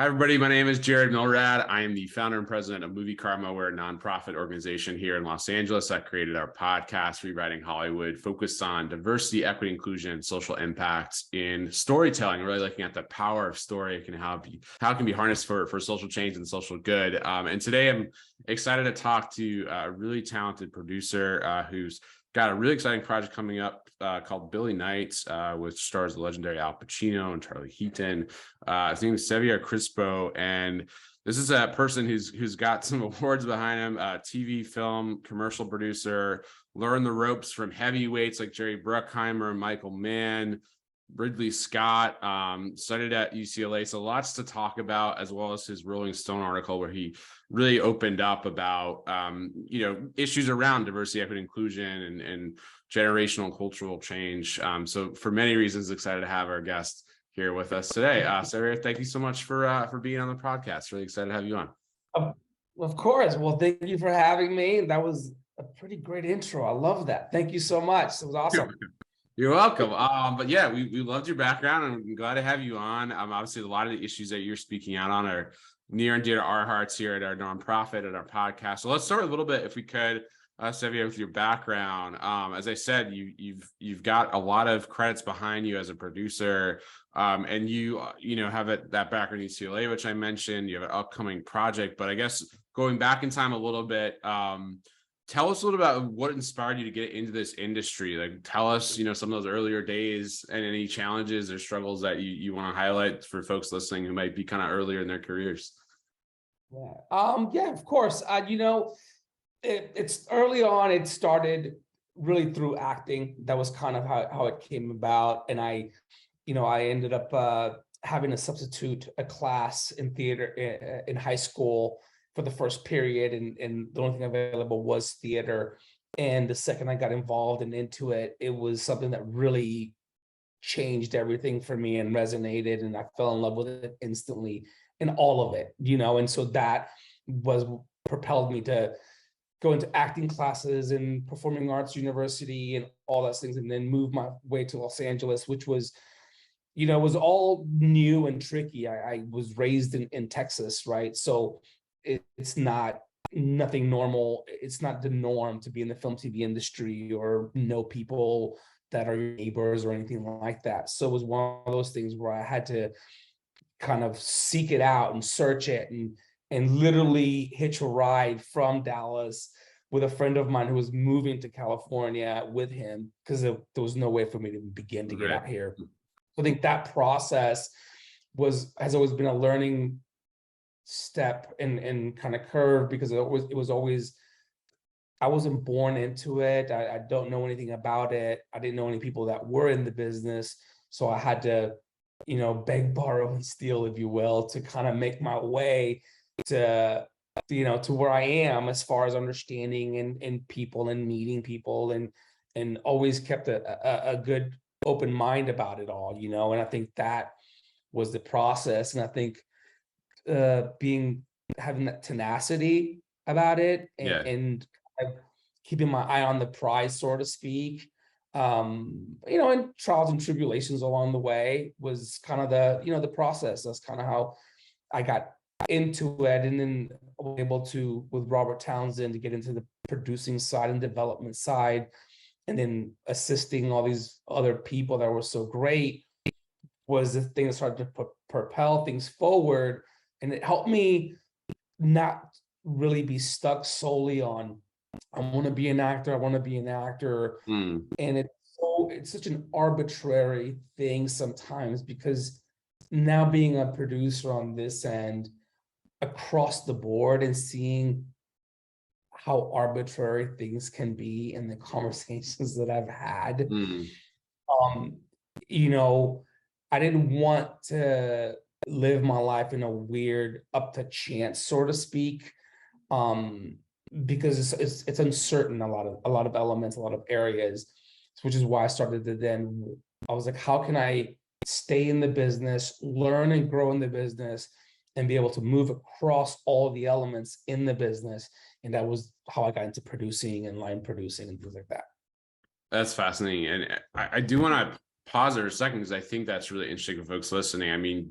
Hi, everybody. My name is Jared Milrad. I am the founder and president of Movie Karma. We're a nonprofit organization here in Los Angeles. I created our podcast, Rewriting Hollywood, focused on diversity, equity, inclusion, and social impacts in storytelling, really looking at the power of story and how it can be harnessed for social change and social good. And today I'm excited to talk to a really talented producer who's got a really exciting project coming up called Billy Knights, which stars the legendary Al Pacino and Charlie Heaton. His name is Sevier Crespo, and this is a person who's got some awards behind him. TV, film, commercial producer, learned the ropes from heavyweights like Jerry Bruckheimer, Michael Mann, Ridley Scott, studied at UCLA. So lots to talk about, as well as his Rolling Stone article where he really opened up about issues around diversity, equity, inclusion, and generational and cultural change. So for many reasons, excited to have our guest here with us today. Sarah, thank you so much for being on the podcast. Really excited to have you on. Of course. Well, thank you for having me. That was a pretty great intro. I love that. Thank you so much. It was awesome. You're welcome. But yeah, we loved your background, and I'm glad to have you on. Obviously, a lot of the issues that you're speaking out on are near and dear to our hearts here at our nonprofit, at our podcast. So let's start a little bit, if we could, Sevier, with your background. As I said, you've got a lot of credits behind you as a producer, and you have that background in UCLA, which I mentioned. You have an upcoming project, but I guess going back in time a little bit. Tell us a little about what inspired you to get into this industry. Like, tell us, some of those earlier days and any challenges or struggles that you want to highlight for folks listening who might be kind of earlier in their careers. Yeah, of course. It's early on. It started really through acting. That was kind of how it came about. And I ended up having to substitute a class in theater in high school for the first period, and the only thing available was theater. And the second I got involved and into it, it was something that really changed everything for me and resonated, and I fell in love with it instantly, and all of it, and so that was propelled me to go into acting classes and performing arts university and all those things, and then move my way to Los Angeles, which was was all new and tricky. I was raised in Texas, right? So it's nothing normal. It's not the norm to be in the film TV industry or know people that are your neighbors or anything like that. So it was one of those things where I had to kind of seek it out and search it, and literally hitch a ride from Dallas with a friend of mine who was moving to California with him, because there was no way for me to begin to get out here. So I think that process has always been a learning step and kind of curve, because it was always, I wasn't born into it. I don't know anything about it. I didn't know any people that were in the business. So I had to, beg, borrow, and steal, if you will, to kind of make my way to where I am, as far as understanding and people and meeting people, and always kept a good open mind about it all, and I think that was the process. And I think having that tenacity about it, and keeping my eye on the prize, so to speak, and trials and tribulations along the way was kind of the process. That's kind of how I got into it, and then I was able to, with Robert Townsend, to get into the producing side and development side, and then assisting all these other people that were so great was the thing that started to propel things forward. And it helped me not really be stuck solely on, I want to be an actor, And it's such an arbitrary thing sometimes, because now being a producer on this end, across the board, and seeing how arbitrary things can be in the conversations that I've had, I didn't want to live my life in a weird, up to chance, so to speak, because it's uncertain, a lot of elements, a lot of areas, which is why I started to then, I was like, how can I stay in the business, learn and grow in the business, and be able to move across all the elements in the business? And that was how I got into producing and line producing and things like that. That's fascinating. And I do want to pause there a second, because I think that's really interesting for folks listening. I mean,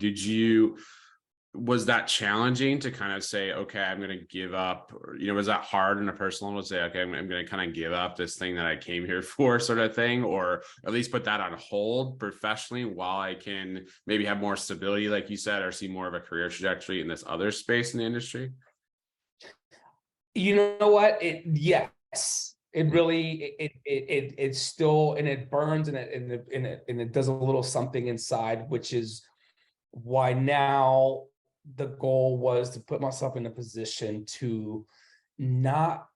was that challenging to kind of say, okay, I'm going to give up, or, was that hard in a personal level to say, okay, I'm going to kind of give up this thing that I came here for, sort of thing, or at least put that on hold professionally while I can maybe have more stability, like you said, or see more of a career trajectory in this other space in the industry? You know what? Yes, it really, it's still, and it burns, and it does a little something inside, which is why now the goal was to put myself in a position to not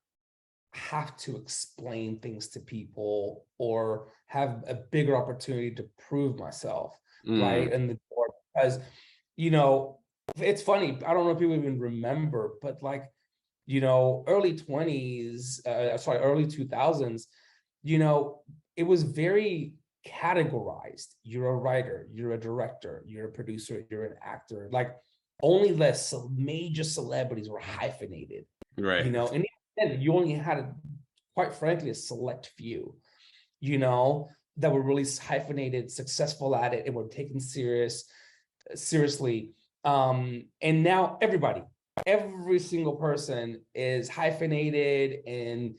have to explain things to people or have a bigger opportunity to prove myself, right? Mm, And the door, because, you know, it's funny, I don't know if people even remember, but like, early 20s, sorry, early 2000s, you know, it was very categorized. You're a writer, you're a director, you're a producer, you're an actor. Like only less major celebrities were hyphenated, right. and even then you only had, quite frankly, a select few, that were really hyphenated, successful at it, and were taken seriously. And now every single person is hyphenated and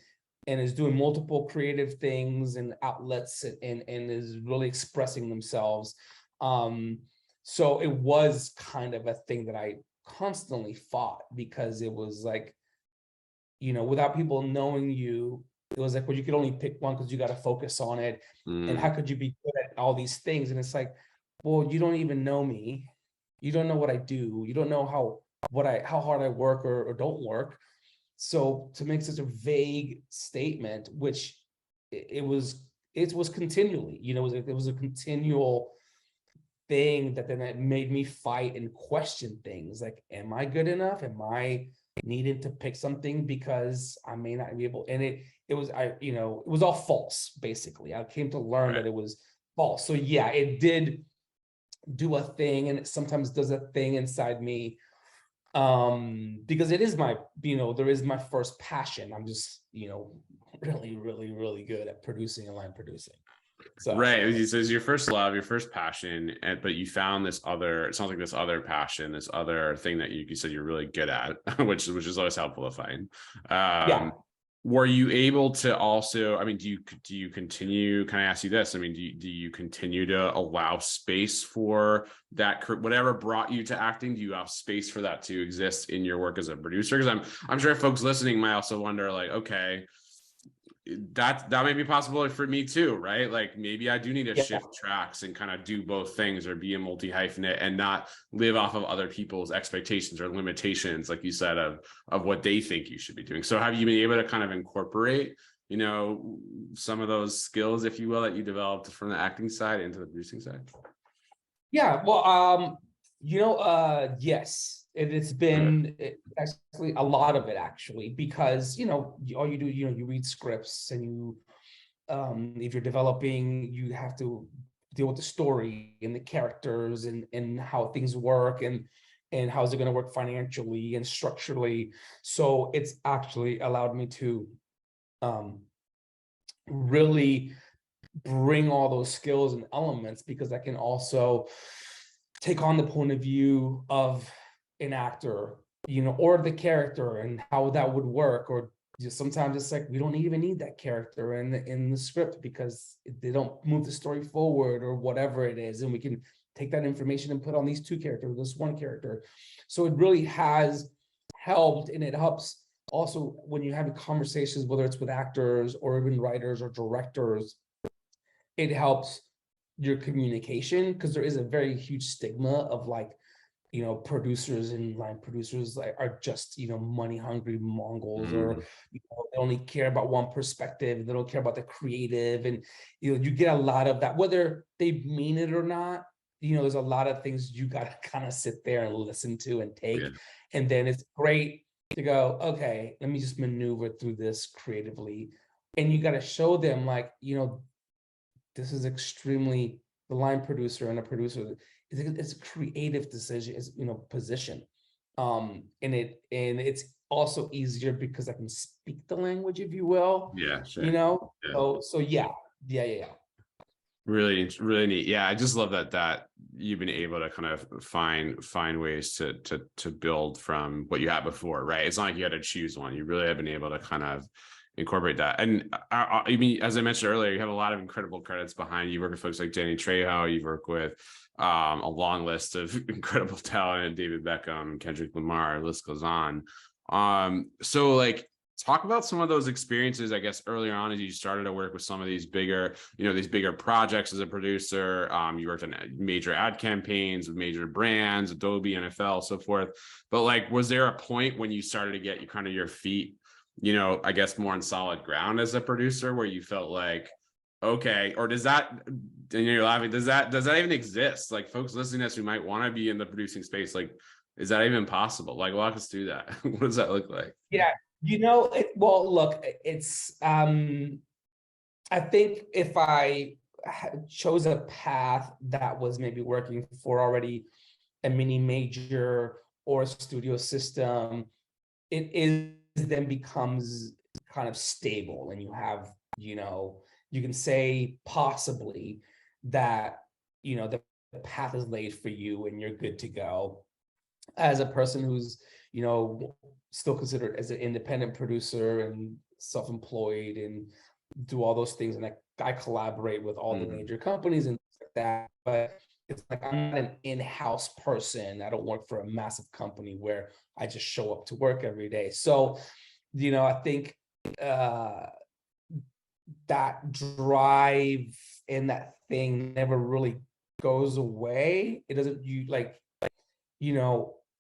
is doing multiple creative things and outlets, and is really expressing themselves. So it was kind of a thing that I constantly fought, because it was like, without people knowing you, it was like, well, you could only pick one because you got to focus on it. And how Mm, could you be good at all these things? And it's like, well, you don't even know me. You don't know what I do. You don't know how hard I work or don't work. So to make such a vague statement, which it was continually, it was a continual thing that then it made me fight and question things like, am I good enough? Am I needed to pick something because I may not be able? And it was, it was all false, basically. I came to learn right. that it was false. So yeah, it did do a thing, and it sometimes does a thing inside me, because it is my, there is my first passion. I'm just, really, really, really good at producing and line producing. So Right. It says your first love, your first passion, but you found this other, it sounds like this other passion, this other thing that you said you're really good at, which is always helpful to find. yeah. Were you able to also, I mean, do you continue, can I ask you this? I mean, do you continue to allow space for that, whatever brought you to acting? Do you have space for that to exist in your work as a producer? Because I'm sure folks listening might also wonder, like, okay, that may be possible for me too, right? Like maybe I do need to Yeah. shift tracks and kind of do both things, or be a multi-hyphenate and not live off of other people's expectations or limitations, like you said, of what they think you should be doing. So have you been able to kind of incorporate, some of those skills, if you will, that you developed from the acting side into the producing side? Yeah, well, yes, it's been actually a lot of it, actually, because all you do, you read scripts, and if you're developing, you have to deal with the story and the characters, and how things work, and how is it going to work financially and structurally. So it's actually allowed me to um really bring all those skills and elements, because I can also take on the point of view of an actor, or the character, and how that would work. Or just sometimes it's like we don't even need that character in the script because they don't move the story forward, or whatever it is, and we can take that information and put on these two characters, this one character. So it really has helped, and it helps also when you're having conversations, whether it's with actors or even writers or directors. It helps your communication, because there is a very huge stigma of like, producers and line producers like are just, money hungry Mongols, or Mm, they only care about one perspective. They don't care about the creative, and you get a lot of that, whether they mean it or not. There's a lot of things you got to kind of sit there and listen to and yeah. take, and then it's great to go, okay, let me just maneuver through this creatively, and you got to show them like, this is extremely, the line producer and a producer, it's a creative decision, is position. And it's also easier because I can speak the language, if you will, Yeah, sure. Yeah. so yeah. Really, really neat. Yeah, I just love that you've been able to kind of find ways to build from what you had before, right? It's not like you had to choose one. You really have been able to kind of incorporate that. And I mean, as I mentioned earlier, you have a lot of incredible credits behind you. You work with folks like Danny Trejo. You work with a long list of incredible talent, David Beckham, Kendrick Lamar, the list goes on. So like, talk about some of those experiences, I guess, earlier on as you started to work with some of these bigger, these bigger projects as a producer. You worked on major ad campaigns with major brands, Adobe, NFL, so forth. But like, was there a point when you started to get your feet, I guess, more on solid ground as a producer where you felt like, okay, or does that, and you're laughing, does that even exist? Like, folks listening to us who might want to be in the producing space, like, is that even possible? Like, walk us through that. What does that look like? Yeah, well, look, it's I think if I chose a path that was maybe working for already a mini major or a studio system, it is then becomes kind of stable, and you have, you can say possibly that, the path is laid for you and you're good to go. As a person who's, still considered as an independent producer and self-employed and do all those things, and I collaborate with all the major companies and things like that, but it's like I'm not an in-house person. I don't work for a massive company where I just show up to work every day. So, I think that drive and that thing never really goes away. It doesn't,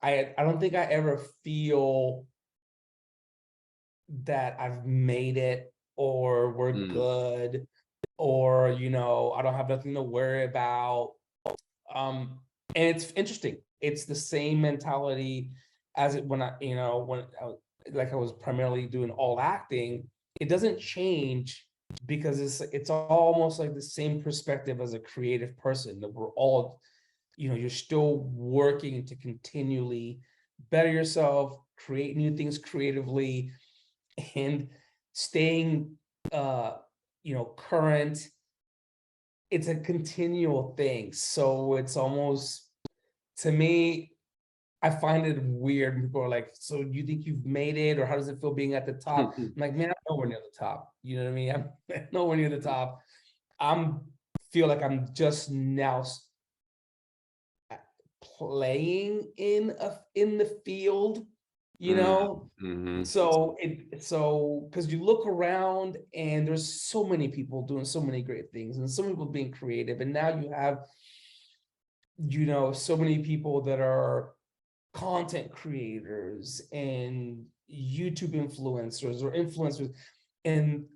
I don't think I ever feel that I've made it, or we're good, or, I don't have nothing to worry about. And it's interesting. It's the same mentality as it when I was primarily doing all acting. It doesn't change because it's almost like the same perspective as a creative person, that we're all, you're still working to continually better yourself, create new things creatively, and staying current. It's a continual thing. So it's almost, to me, I find it weird. People are like, so you think you've made it, or how does it feel being at the top? I'm like, man, I'm nowhere near the top. You know what I mean? I'm nowhere near the top. Feel like I'm just now playing in the field, so because you look around and there's so many people doing so many great things, and so many people being creative, and now you have, so many people that are content creators and YouTube influencers or influencers, and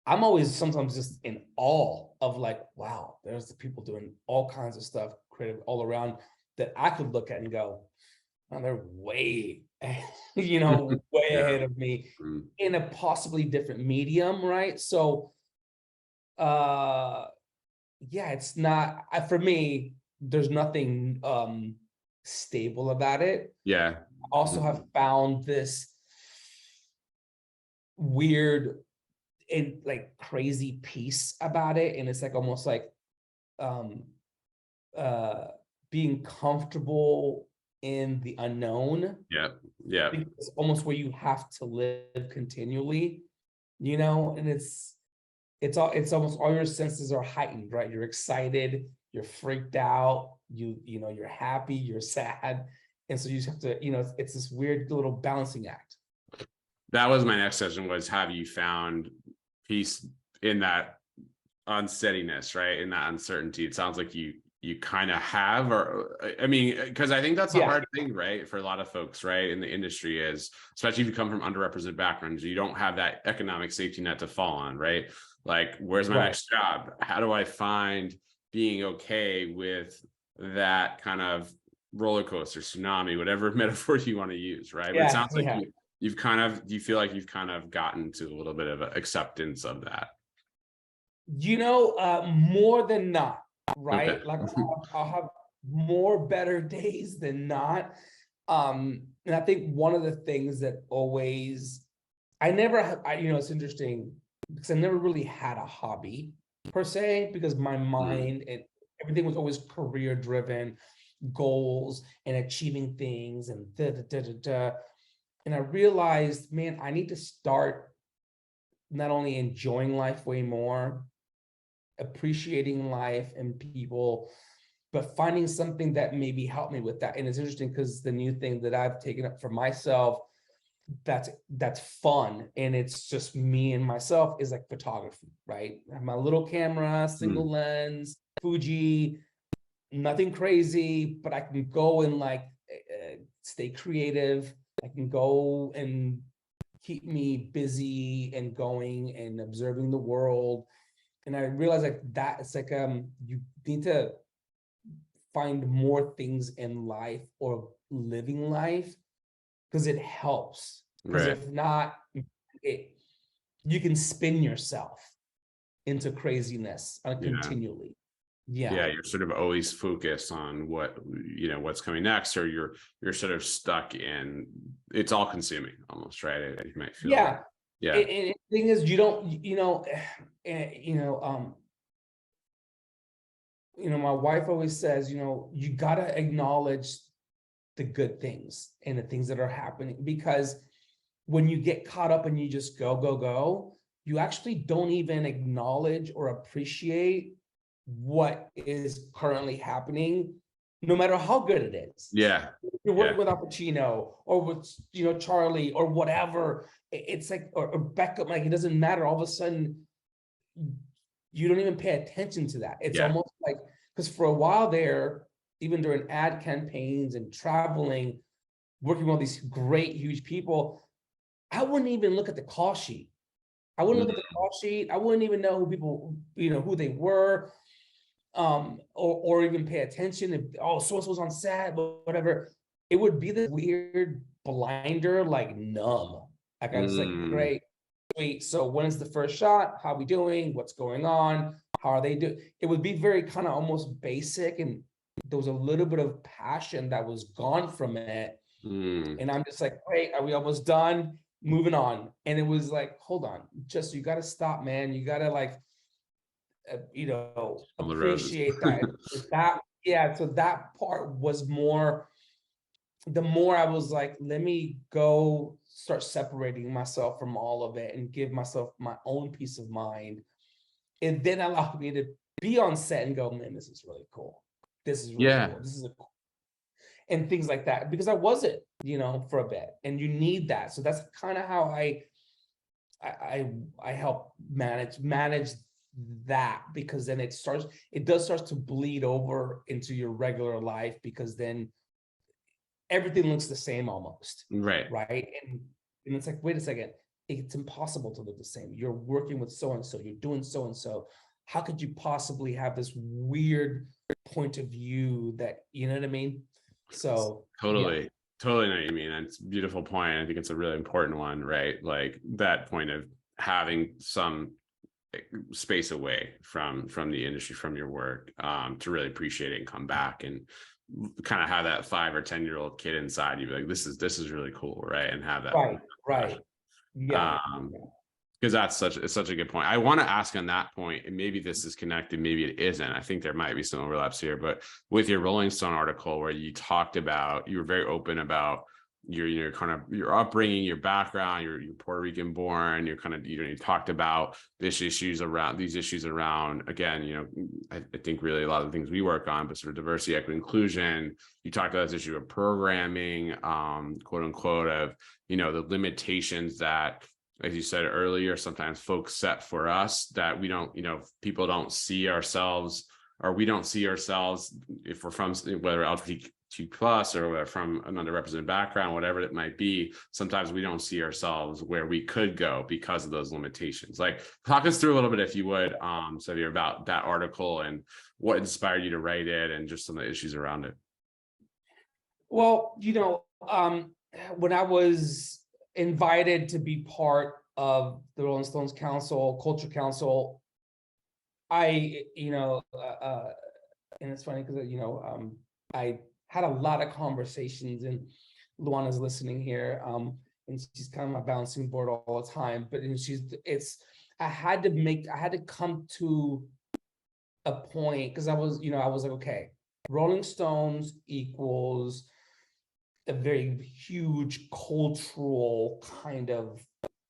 I'm always sometimes just in awe of, like, wow, there's the people doing all kinds of stuff creative all around that I could look at and go, oh, they're way, way ahead of me in a possibly different medium, right? So, it's not, for me, there's nothing stable about it. Yeah. I also have found this weird and like crazy peace about it, and it's like almost like being comfortable in the unknown. Yeah. It's almost where you have to live continually, and it's almost all your senses are heightened, right? You're excited, you're freaked out, you're happy, you're sad, and so you just have to, it's this weird little balancing act. That was my next question, was, have you found peace in that unsteadiness, right? In that uncertainty? It sounds like you kind of have, or I mean, because I think that's a hard thing, right? For a lot of folks, right, in the industry, is, especially if you come from underrepresented backgrounds, you don't have that economic safety net to fall on, right? Like, where's my next job? How do I find being okay with that kind of roller coaster, tsunami, whatever metaphor you want to use, right? But it sounds like you feel like you've kind of gotten to a little bit of acceptance of that. More than not, right? Okay. Like I'll have more better days than not. And I think one of the things that always, I never have, it's interesting because I never really had a hobby. per se, because my mind and everything was always career driven, goals and achieving things and da da da da da. And I realized, man, I need to start not only enjoying life way more, appreciating life and people, but finding something that maybe helped me with that. And it's interesting because the new thing that I've taken up for myself that's fun and it's just me and myself is like photography, right? I have my little camera, single lens, Fuji, nothing crazy, but I can go and like stay creative. I can go and keep me busy and going and observing the world. And I realized like that it's like you need to find more things in life or living life because it helps. Because Right. if not, you can spin yourself into craziness Yeah. continually. Yeah, Yeah. you're sort of always focused on what's coming next, or you're sort of stuck in, it's all consuming almost, right? You might feel like, Yeah. yeah. And the thing is, you don't, my wife always says, you gotta acknowledge the good things and the things that are happening, because when you get caught up and you just go, go, go, you actually don't even acknowledge or appreciate what is currently happening, no matter how good it is. Yeah. You're Yeah. working with Pacino or with, Charlie or whatever. It's like, or Beckham, like, it doesn't matter. All of a sudden, you don't even pay attention to that. It's Yeah. almost like, because for a while there, even during ad campaigns and traveling, working with all these great, huge people, I wouldn't even look at the call sheet. I wouldn't look at the call sheet. I wouldn't even know who people, who they were, or even pay attention. If, oh, so-and-so's on set, whatever. It would be this weird blinder, like numb. Like I was like, great, sweet. So when is the first shot? How are we doing? What's going on? How are they doing? It would be very kind of almost basic, and there was a little bit of passion that was gone from it. And I'm just like, wait, are we almost done? Moving on. And it was like, hold on, just, you got to stop, man. You got to like, On the roses. appreciate yeah. So that part was more, the more I was like, let me go start separating myself from all of it and give myself my own peace of mind. And then allowed me to be on set and go, man, this is really cool. This is really cool. This is and things like that, because I wasn't, for a bit, and you need that. So that's kind of how I help manage that, because then it does start to bleed over into your regular life, because then everything looks the same almost. Right. Right. And it's like, wait a second, it's impossible to look the same. You're working with so-and-so, you're doing so-and-so. How could you possibly have this weird point of view that, you know what I mean? So Totally know what you mean. And it's a beautiful point. I think it's a really important one, right? Like that point of having some space away from the industry, from your work, to really appreciate it and come back and kind of have that 5 or 10-year-old kid inside you be like, this is really cool, right? And have that right. Yeah. Because it's such a good point. I want to ask on that point, and maybe this is connected, maybe it isn't. I think there might be some overlaps here, but with your Rolling Stone article where you talked about, you were very open about your kind of your upbringing, your background, you're Puerto Rican born, you're kind of, you talked about these issues around, again, I think really a lot of the things we work on, but sort of diversity, equity, inclusion. You talked about this issue of programming, quote unquote, of, the limitations that, as you said earlier, sometimes folks set for us that we don't, people don't see ourselves, or we don't see ourselves if we're from, whether LGBTQ plus or we're from an underrepresented background, whatever it might be. Sometimes we don't see ourselves where we could go because of those limitations. Like, talk us through a little bit, if you would, Sevier, about that article and what inspired you to write it and just some of the issues around it. Well, when I was invited to be part of the Rolling Stones Culture Council, I, and it's funny because, I had a lot of conversations, and Luana's listening here, and she's kind of my bouncing board all the time, but I had to come to a point, because I was like, okay, Rolling Stones equals a very huge cultural kind of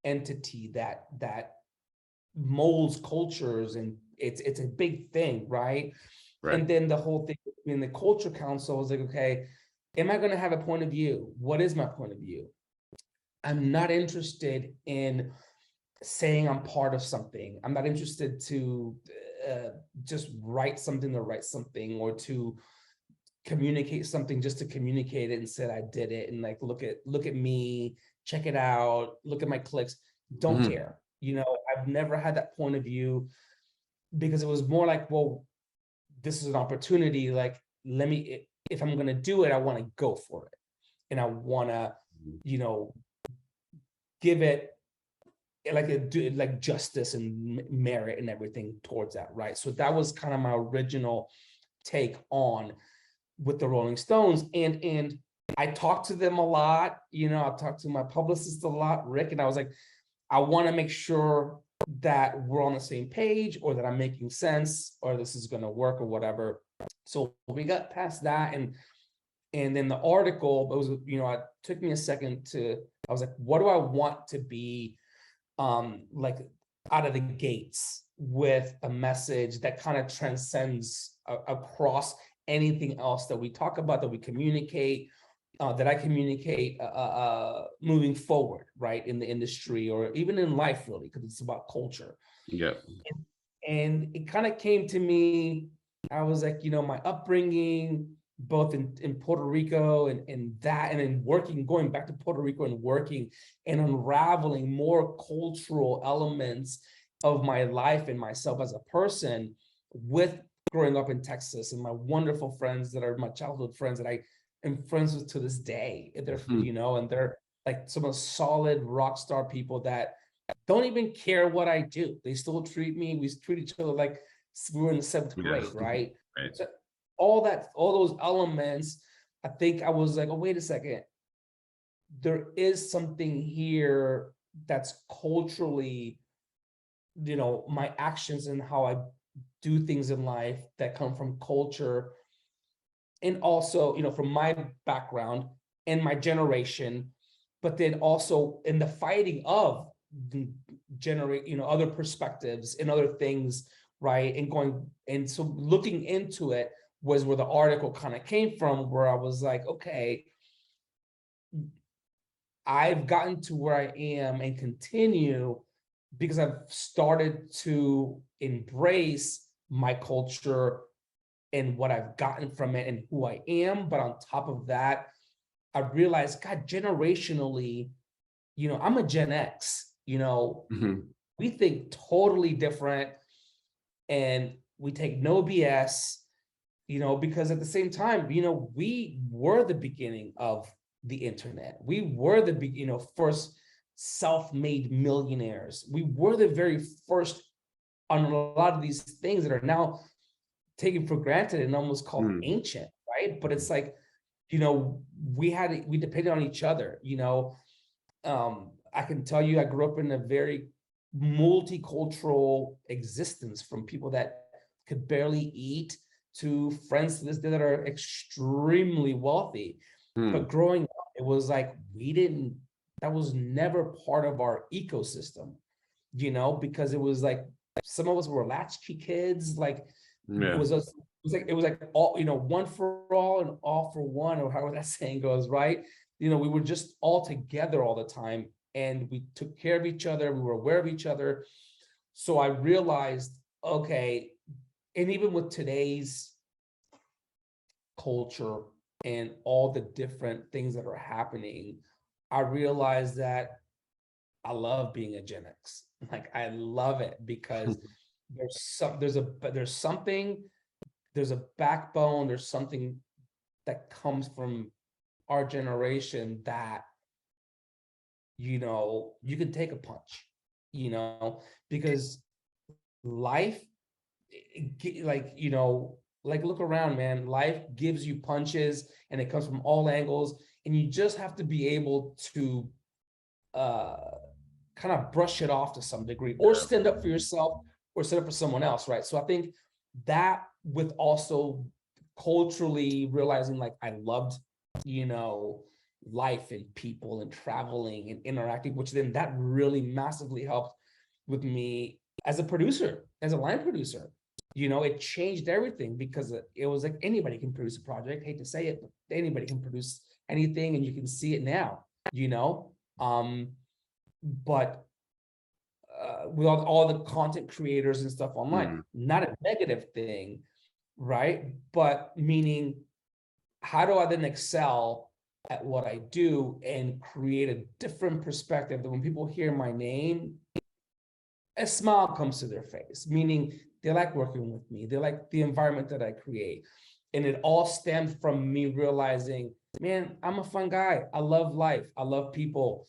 entity that molds cultures, and it's a big thing, right? Right. And then the whole thing in the culture council was like, okay, am I going to have a point of view? What is my point of view? I'm not interested in saying I'm part of something. I'm not interested to just write something to write something, or to communicate something just to communicate it and said I did it, and like, look at me, check it out, look at my clicks. Don't care. I've never had that point of view, because it was more like, well, this is an opportunity. Like, let me, if I'm going to do it, I want to go for it. And I want to, give it like justice and merit and everything towards that. Right. So that was kind of my original take on with the Rolling Stones. And I talked to them a lot. I talked to my publicist a lot, Rick, and I was like, I want to make sure that we're on the same page, or that I'm making sense, or this is going to work, or whatever. So we got past that, and then the article, it was, it took me a second I was like, what do I want to be, like, out of the gates with a message that kind of transcends across anything else that we talk about, that we communicate, that I communicate moving forward, right, in the industry, or even in life, really, because it's about culture. Yeah. And it kind of came to me, I was like, my upbringing, both in Puerto Rico and then going back to Puerto Rico and working and unraveling more cultural elements of my life and myself as a person, with growing up in Texas, and my wonderful friends that are my childhood friends that I am friends with to this day. They're, and they're like some of the solid rock star people that don't even care what I do. They still we treat each other like we were in the seventh grade, right? Right. So all those elements, I think I was like, oh, wait a second. There is something here that's culturally, my actions and how I do things in life that come from culture. And also, from my background and my generation, but then also in the fighting of generate, other perspectives and other things, right? And so looking into it was where the article kind of came from, where I was like, okay, I've gotten to where I am and continue because I've started to embrace my culture and what I've gotten from it and who I am. But on top of that, I realized, God, generationally, I'm a Gen X, we think totally different, and we take no BS, because at the same time, we were the beginning of the internet. We were the, first self-made millionaires. We were the very first on a lot of these things that are now taken for granted and almost called ancient, right? But it's like, we depended on each other, I can tell you, I grew up in a very multicultural existence, from people that could barely eat to friends to this day that are extremely wealthy. But growing up, it was like, that was never part of our ecosystem, because it was like, some of us were latchkey kids, like, it was like all, one for all and all for one, or however that saying goes, right? We were just all together all the time, and we took care of each other. We were aware of each other. So I realized, okay, and even with today's culture and all the different things that are happening, I realized that I love being a Gen X. Like, I love it because there's a backbone, there's something that comes from our generation that, you can take a punch, because life, like, look around, man, life gives you punches, and it comes from all angles, and you just have to be able to kind kind of brush it off to some degree, or stand up for yourself or stand up for someone else, right? So I think that, with also culturally realizing like I loved, life and people and traveling and interacting, which then that really massively helped with me as a producer, as a line producer. It changed everything, because it was like anybody can produce a project. Hate to say it, but anybody can produce anything, and you can see it now, but with all the content creators and stuff online, not a negative thing, right? But meaning, how do I then excel at what I do and create a different perspective that when people hear my name, a smile comes to their face, meaning they like working with me. They like the environment that I create. And it all stems from me realizing, man, I'm a fun guy. I love life. I love people,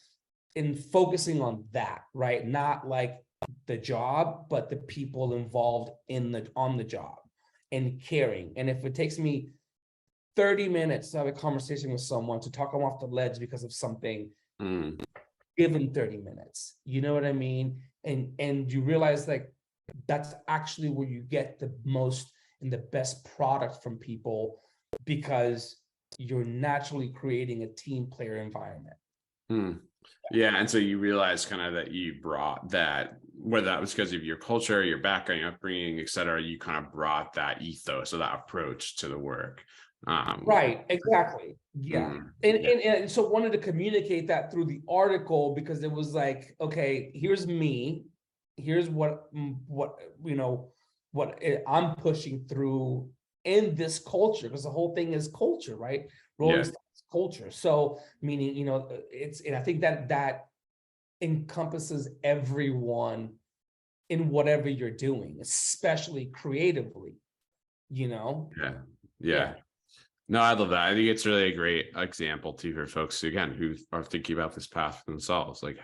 and focusing on that, right? Not like the job, but the people involved on the job, and caring. And if it takes me 30 minutes to have a conversation with someone, to talk them off the ledge because of something, give them 30 minutes. You know what I mean? And you realize like that's actually where you get the most and the best product from people, because you're naturally creating a team player environment. Yeah. And so you realize kind of that you brought that, whether that was because of your culture, your background, your upbringing, et cetera, you kind of brought that ethos or that approach to the work. Right, exactly. Yeah. And so wanted to communicate that through the article, because it was like, okay, here's me, here's what I'm pushing through in this culture, because the whole thing is culture, right? Rolling Stones culture. So meaning, and I think that encompasses everyone in whatever you're doing, especially creatively, Yeah. No, I love that. I think it's really a great example too for folks, again, who are thinking about this path for themselves. Like,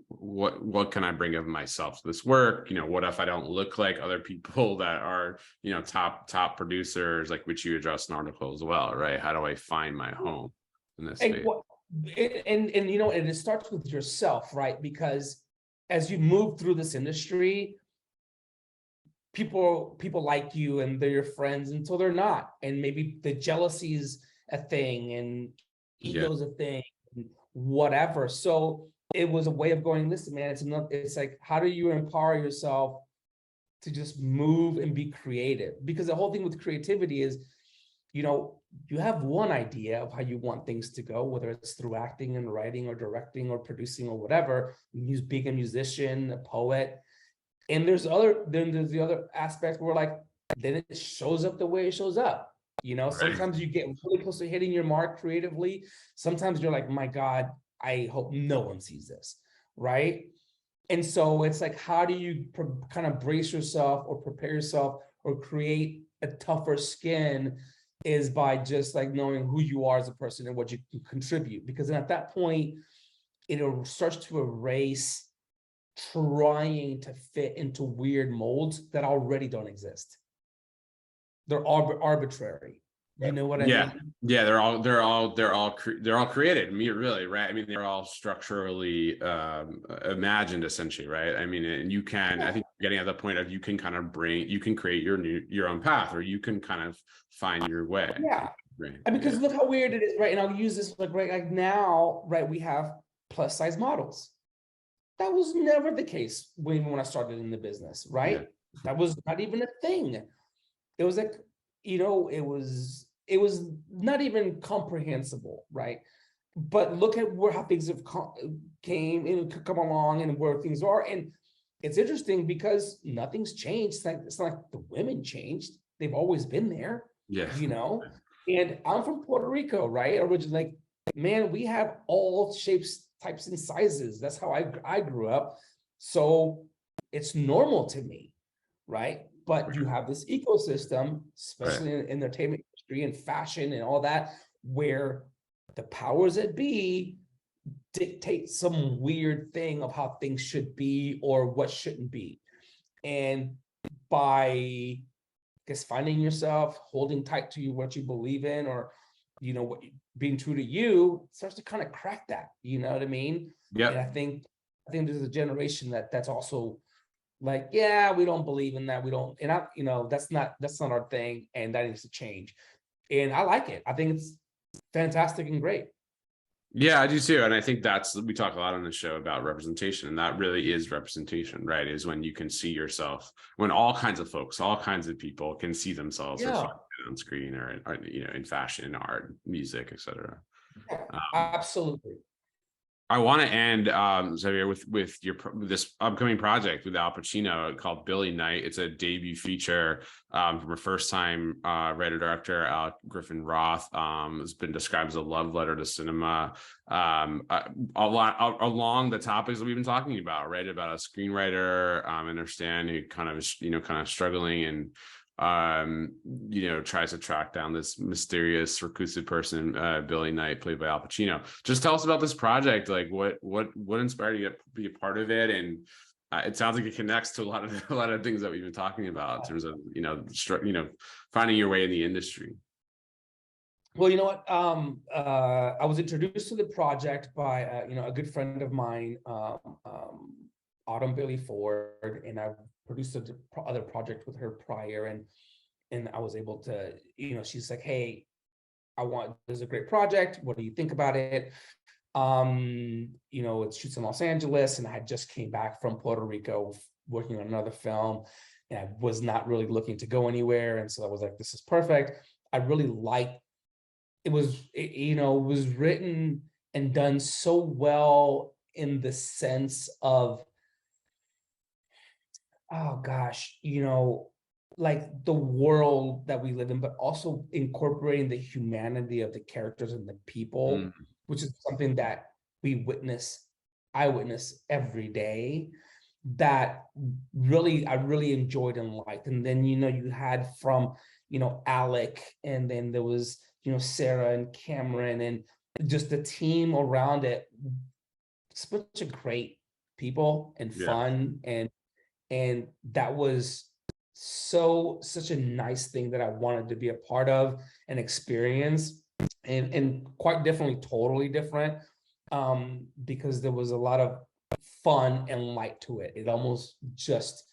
what can I bring of myself to this work? What if I don't look like other people that are, top producers, like which you address in article as well, right? How do I find my home in this space? And it starts with yourself, right? Because as you move through this industry, people like you and they're your friends until they're not, and maybe the jealousy is a thing and ego's a thing, whatever. So it was a way of going, listen, man, it's like, how do you empower yourself to just move and be creative? Because the whole thing with creativity is, you have one idea of how you want things to go, whether it's through acting and writing or directing or producing or whatever, being a musician, a poet. And there's the other aspect where like, then it shows up the way it shows up. Sometimes you get really close to hitting your mark creatively. Sometimes you're like, my God, I hope no one sees this, right? And so it's like, how do you kind of brace yourself or prepare yourself or create a tougher skin, is by just like knowing who you are as a person and what you can contribute. Because then at that point, it starts to erase trying to fit into weird molds that already don't exist. They're arbitrary. You know what I mean? Yeah, they're all created. Really, right? I mean, they're all structurally imagined, essentially, right? I mean, and you can, I think, getting at the point of you can create your own path, or you can kind of find your way. Yeah, and because look how weird it is, right? And I'll use this like now, right? We have plus size models. That was never the case when I started in the business, right? That was not even a thing. It was like, it was not even comprehensible, right? But look at how things have come along and where things are. And it's interesting because nothing's changed. It's not like the women changed. They've always been there, And I'm from Puerto Rico, right? Originally, like, man, we have all shapes, types, and sizes. That's how I grew up. So it's normal to me, right? But you have this ecosystem, especially in the entertainment industry and fashion and all that, where the powers that be dictate some weird thing of how things should be or what shouldn't be. And by, finding yourself, holding tight to what you believe in, or being true to you, starts to kind of crack that, you know what I mean? Yeah. And I think think there's a generation that's also like, yeah, we don't believe in that. We don't, and that's not our thing, and that needs to change. And I like it. I think it's fantastic and great. Yeah, I do too. And I think we talk a lot on the show about representation, and that really is representation, right? Is when you can see yourself, when all kinds of folks, all kinds of people can see themselves reflected on screen or in fashion, art, music, etc. Absolutely. I want to end, Xavier, with this upcoming project with Al Pacino called Billy Knight. It's a debut feature from a first-time writer-director, Alec Griffin Roth. It's been described as a love letter to cinema. A lot along the topics that we've been talking about, right? About a screenwriter, understand who kind of struggling and tries to track down this mysterious reclusive person, Billy Knight, played by Al Pacino. Just tell us about this project. Like what inspired you to be a part of it? And it sounds like it connects to a lot of things that we've been talking about in terms of finding your way in the industry. Well, you know what? I was introduced to the project by a good friend of mine, Autumn Bailey Ford, and I produced other project with her prior, and I was able to, she's like, hey, this is a great project. What do you think about it? It shoots in Los Angeles, and I had just came back from Puerto Rico working on another film, and I was not really looking to go anywhere. And so I was like, this is perfect. I really liked it. It was written and done so well in the sense of, oh gosh, like the world that we live in, but also incorporating the humanity of the characters and the people, which is something that I witness every day, that I really enjoyed and liked. And then, you had from, Alec, and then there was, Sarah and Cameron, and just the team around it, it's a bunch of great people and fun. And that was such a nice thing that I wanted to be a part of and experience, and quite differently, totally different, because there was a lot of fun and light to it. It almost just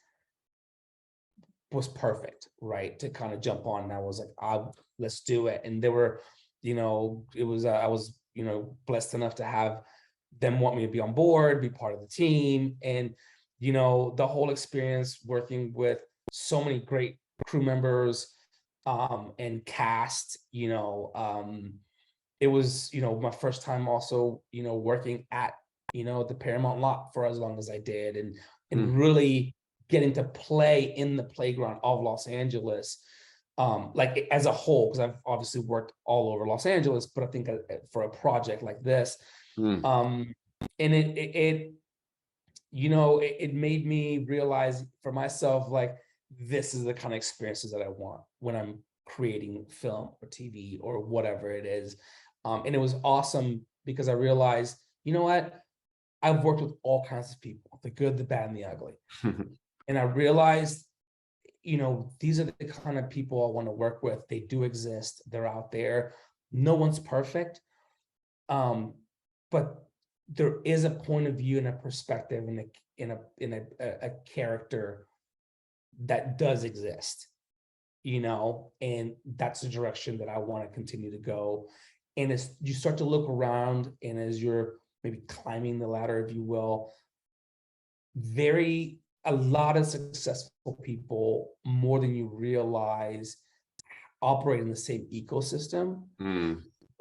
was perfect, right? To kind of jump on. And I was like, let's do it. And there were, I was, blessed enough to have them want me to be on board, be part of the team. And the whole experience working with so many great crew members and cast, it was, my first time also, working at, the Paramount lot for as long as I did, and really getting to play in the playground of Los Angeles, like as a whole, because I've obviously worked all over Los Angeles, but I think for a project like this, and it made me realize for myself, like, this is the kind of experiences that I want when I'm creating film or TV or whatever it is. And it was awesome because I realized, you know what? I've worked with all kinds of people, the good, the bad, and the ugly. And I realized, these are the kind of people I want to work with. They do exist. They're out there. No one's perfect. But there is a point of view and a perspective in a character that does exist, and that's the direction that I want to continue to go. And as you start to look around, and as you're maybe climbing the ladder, if you will, a lot of successful people, more than you realize, operate in the same ecosystem.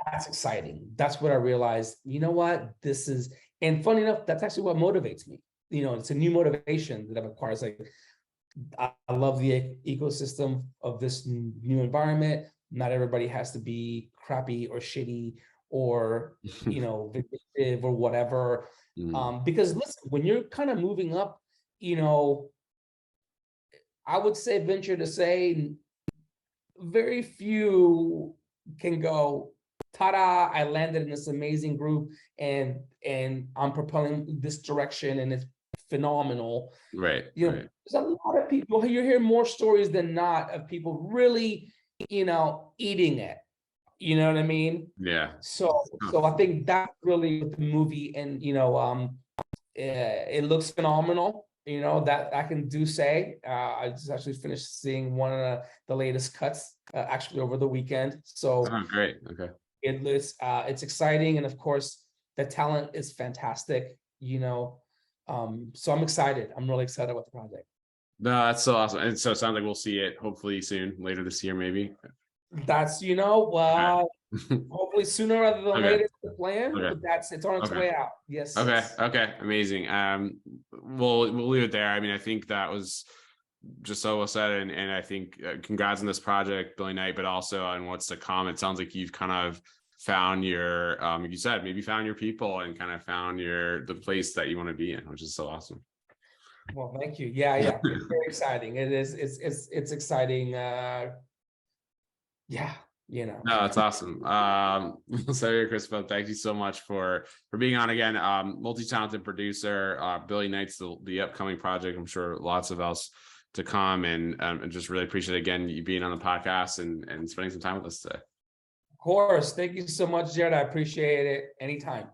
That's exciting. That's what I realized. You know what? And funny enough, that's actually what motivates me. It's a new motivation that I've acquired. It's like, I love the ecosystem of this new environment. Not everybody has to be crappy or shitty or, vindictive or whatever. Because listen, when you're kind of moving up, I would say, venture to say, very few can go, ta-da, I landed in this amazing group and I'm propelling this direction and it's phenomenal. Right. There's a lot of people, you hear more stories than not of people really, eating it. You know what I mean? Yeah. So I think that's really what the movie and, it looks phenomenal. You know, that I can say. I just actually finished seeing one of the latest cuts actually over the weekend. So Oh, great. Okay. it's exciting, and of course the talent is fantastic. You know, so I'm excited. I'm really excited about the project. No, that's so awesome. And so it sounds like we'll see it hopefully soon, later this year, maybe. That's Okay. hopefully sooner rather than Okay. later is the plan, Okay. but it's on its Okay. way out. Yes. Okay. Yes. Okay. Amazing. We'll leave it there. I mean, I think that was just so well said, and I think congrats on this project, Billy Knight, but also on what's to come. It sounds like you've kind of found your, like you said, maybe found your people and kind of found the place that you want to be in, which is so awesome. Well, thank you. Yeah, yeah. It's very exciting. It is. It's exciting. Yeah, you know. No, that's awesome. Sevier Crespo, thank you so much for being on again. Multi-talented producer, Billy Knight's the upcoming project. I'm sure lots of else to come, and just really appreciate again you being on the podcast and spending some time with us today. Of course. Thank you so much, Jared. I appreciate it. Anytime.